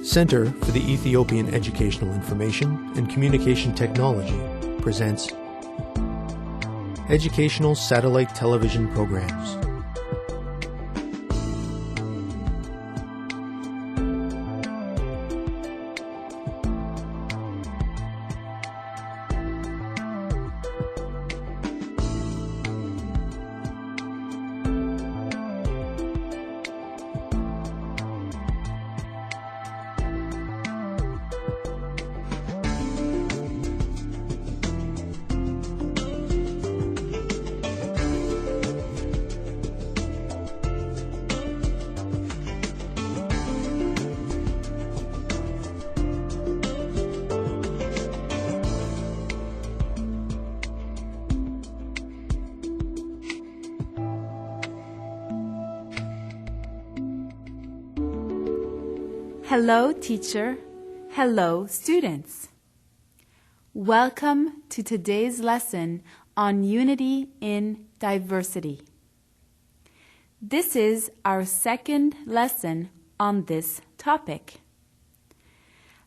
Center for the Ethiopian Educational Information and Communication Technology presents Educational Satellite Television Programs. Hello, teacher. Hello, students. Welcome to today's lesson on unity in diversity. This is our second lesson on this topic.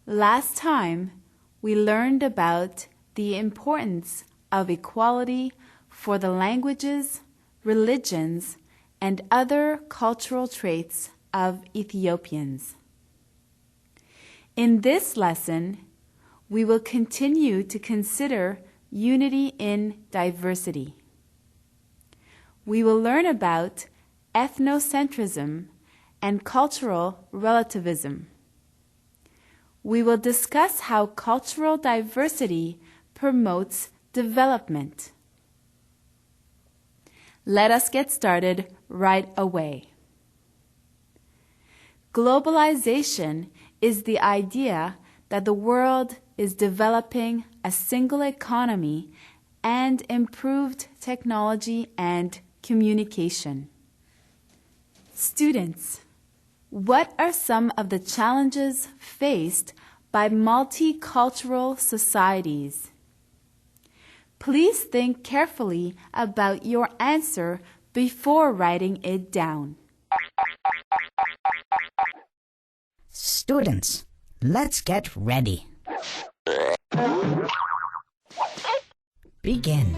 Last time, we learned about the importance of equality for the languages, religions, and other cultural traits of Ethiopians. In this lesson, we will continue to consider unity in diversity. We will learn about ethnocentrism and cultural relativism. We will discuss how cultural diversity promotes development. Let us get started right away. Globalization is the idea that the world is developing a single economy and improved technology and communication. Students, what are some of the challenges faced by multicultural societies? Please think carefully about your answer before writing it down. Students, let's get ready. Begin.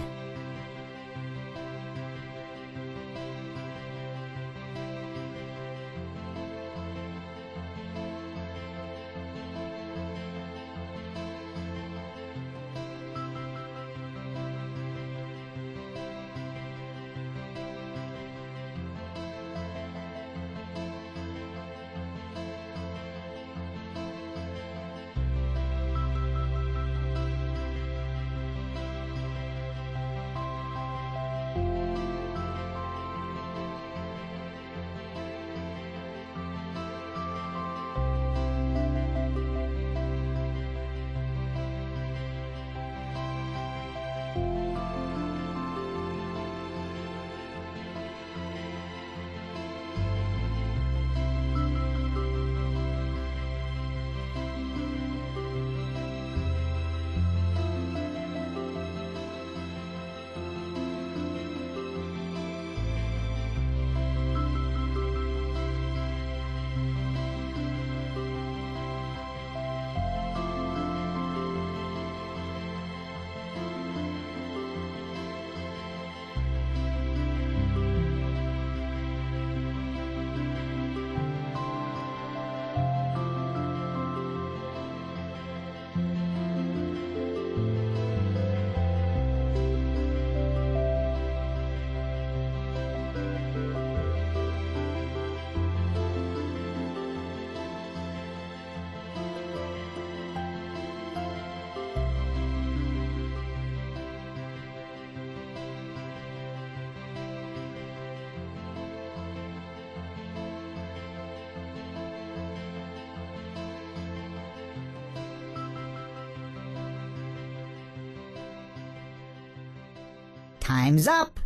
Time's up.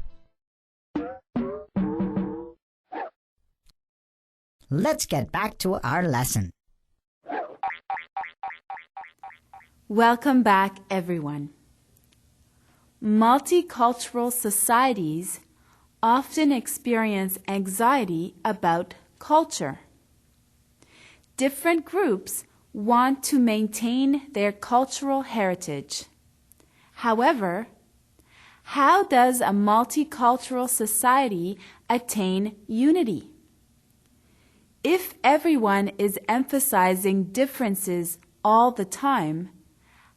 Let's get back to our lesson. Welcome back, everyone. Multicultural societies often experience anxiety about culture. Different groups want to maintain their cultural heritage. However, how does a multicultural society attain unity? If everyone is emphasizing differences all the time,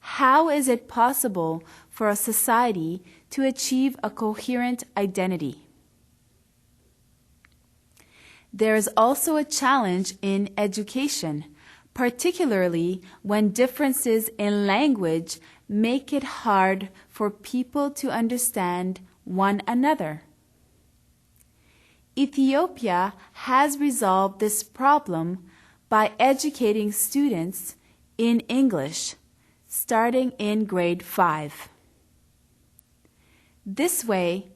how is it possible for a society to achieve a coherent identity? There is also a challenge in education, particularly when differences in language make it hard for people to understand one another. Ethiopia has resolved this problem by educating students in English, starting in grade 5. This way,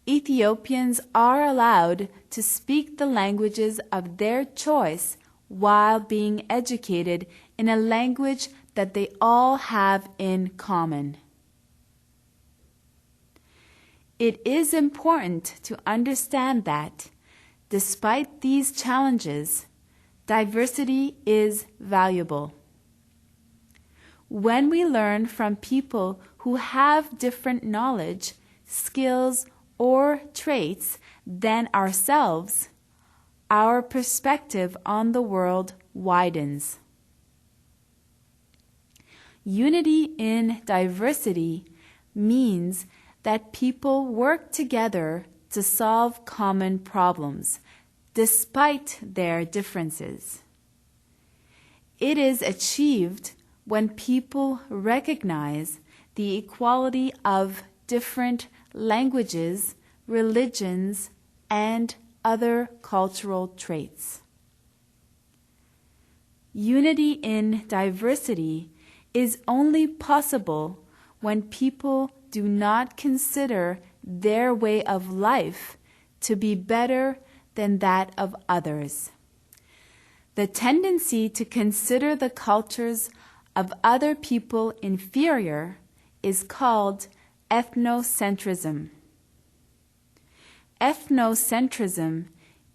Ethiopians are allowed to speak the languages of their choice while being educated in a language that they all have in common. It is important to understand that, despite these challenges, diversity is valuable. When we learn from people who have different knowledge, skills, or traits than ourselves, our perspective on the world widens. Unity in diversity means that people work together to solve common problems, despite their differences. It is achieved when people recognize the equality of different languages, religions, and other cultural traits. Unity in diversity is only possible when people do not consider their way of life to be better than that of others. The tendency to consider the cultures of other people inferior is called ethnocentrism. Ethnocentrism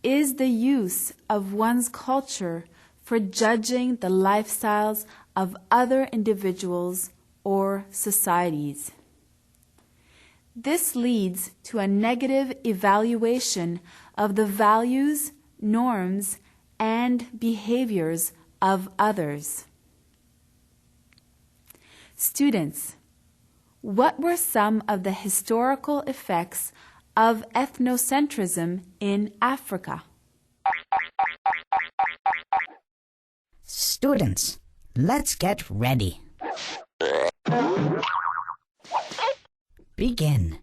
is the use of one's culture for judging the lifestyles of other individuals or societies. This leads to a negative evaluation of the values, norms, and behaviors of others. Students, what were some of the historical effects of ethnocentrism in Africa? Students, let's get ready. Begin.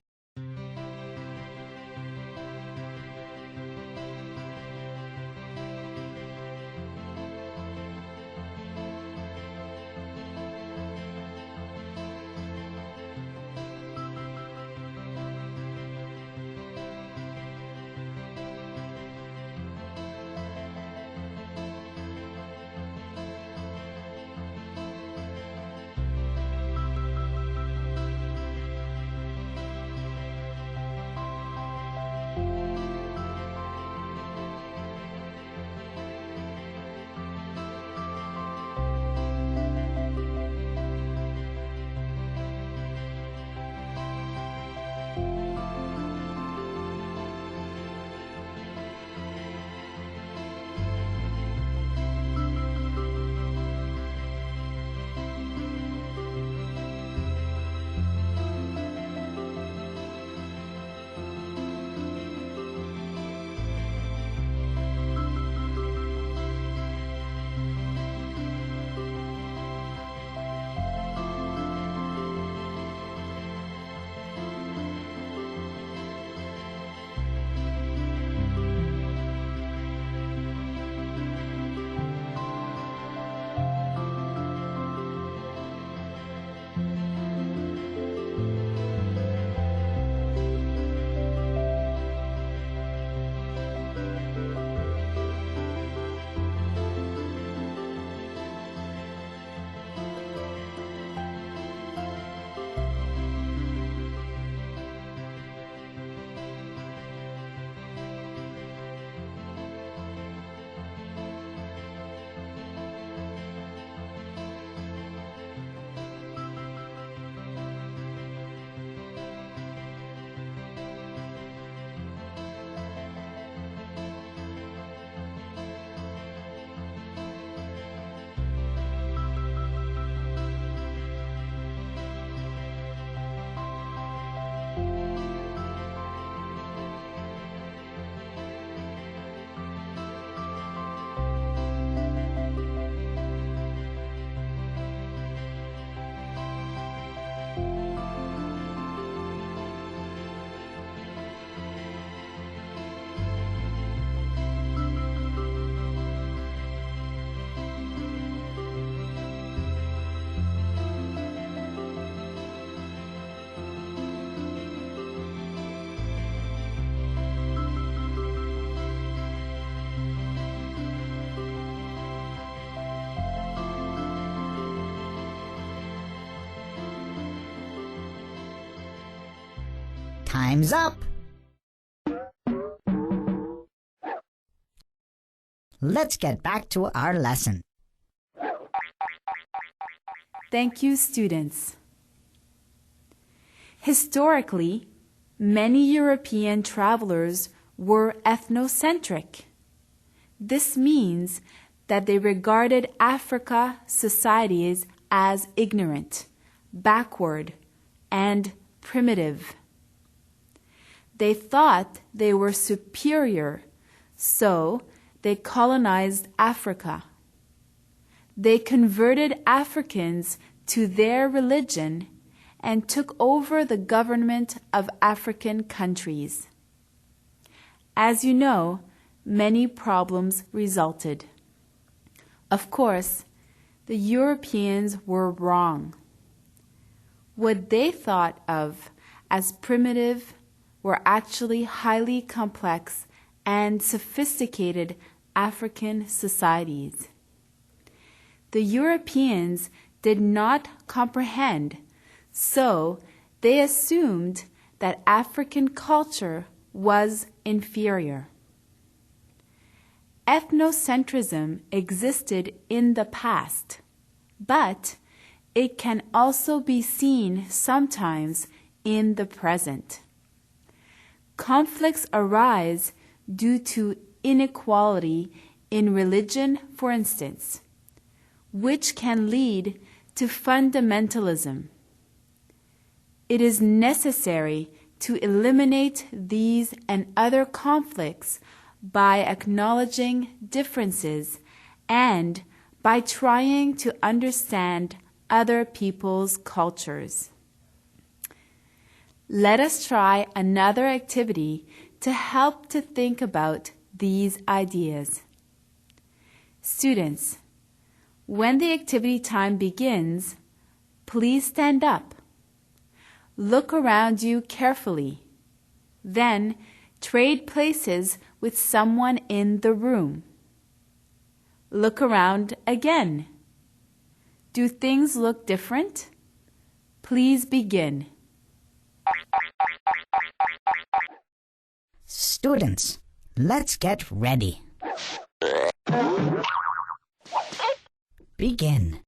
Time's up. Let's get back to our lesson. Thank you, students. Historically, many European travelers were ethnocentric. This means that they regarded Africa societies as ignorant, backward, and primitive. They thought they were superior, so they colonized Africa. They converted Africans to their religion and took over the government of African countries. As you know, many problems resulted. Of course, the Europeans were wrong. What they thought of as primitive were actually highly complex and sophisticated African societies. The Europeans did not comprehend, so they assumed that African culture was inferior. Ethnocentrism existed in the past, but it can also be seen sometimes in the present. Conflicts arise due to inequality in religion, for instance, which can lead to fundamentalism. It is necessary to eliminate these and other conflicts by acknowledging differences and by trying to understand other people's cultures. Let us try another activity to help to think about these ideas. Students, when the activity time begins, please stand up. Look around you carefully. Then trade places with someone in the room. Look around again. Do things look different? Please begin. Students, let's get ready. Begin.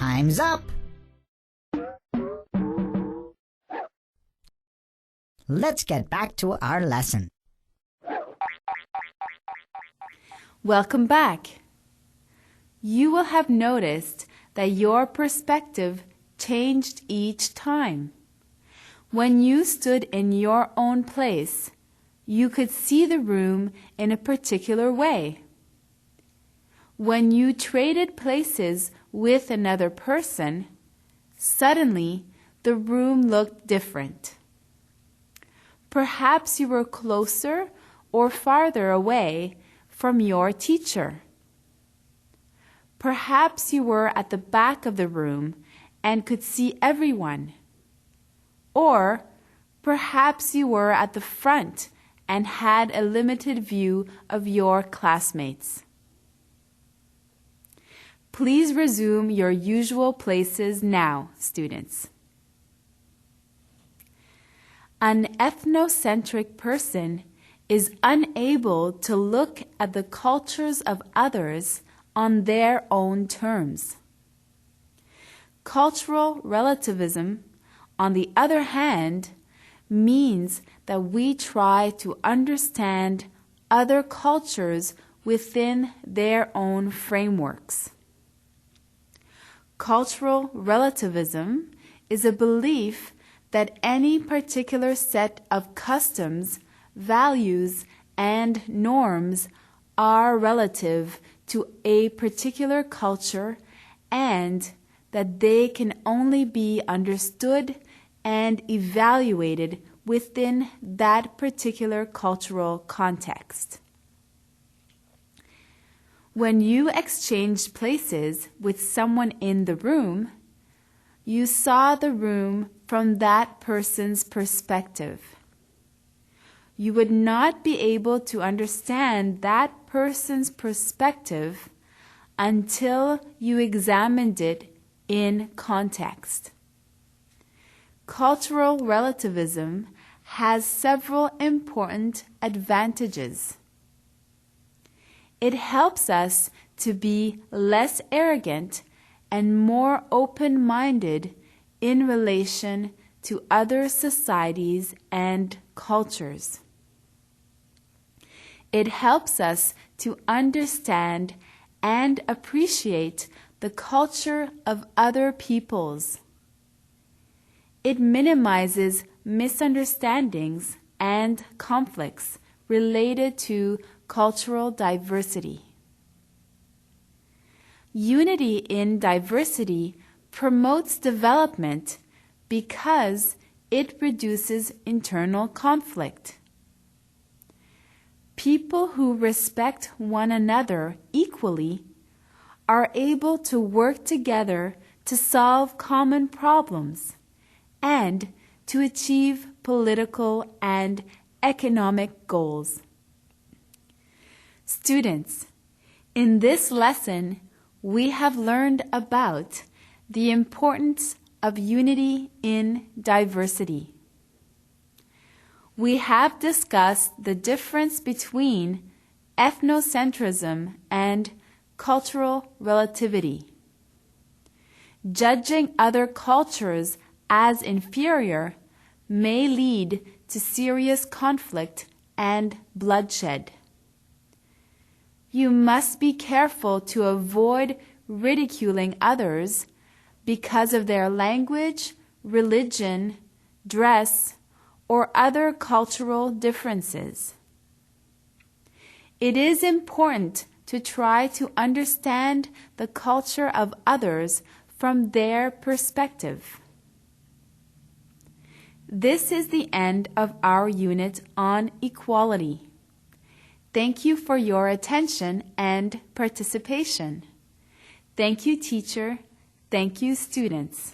Time's up. Let's get back to our lesson. Welcome back. You will have noticed that your perspective changed each time. When you stood in your own place, you could see the room in a particular way. When you traded places with another person, suddenly the room looked different. Perhaps you were closer or farther away from your teacher. Perhaps you were at the back of the room and could see everyone. Or perhaps you were at the front and had a limited view of your classmates. Please resume your usual places now, students. An ethnocentric person is unable to look at the cultures of others on their own terms. Cultural relativism, on the other hand, means that we try to understand other cultures within their own frameworks. Cultural relativism is a belief that any particular set of customs, values, and norms are relative to a particular culture and that they can only be understood and evaluated within that particular cultural context. When you exchanged places with someone in the room, you saw the room from that person's perspective. You would not be able to understand that person's perspective until you examined it in context. Cultural relativism has several important advantages. It helps us to be less arrogant and more open-minded in relation to other societies and cultures. It helps us to understand and appreciate the culture of other peoples. It minimizes misunderstandings and conflicts related to cultural diversity. Unity in diversity promotes development because it reduces internal conflict. People who respect one another equally are able to work together to solve common problems and to achieve political and economic goals. Students, in this lesson, we have learned about the importance of unity in diversity. We have discussed the difference between ethnocentrism and cultural relativity. Judging other cultures as inferior may lead to serious conflict and bloodshed. You must be careful to avoid ridiculing others because of their language, religion, dress, or other cultural differences. It is important to try to understand the culture of others from their perspective. This is the end of our unit on equality. Thank you for your attention and participation. Thank you, teacher. Thank you, students.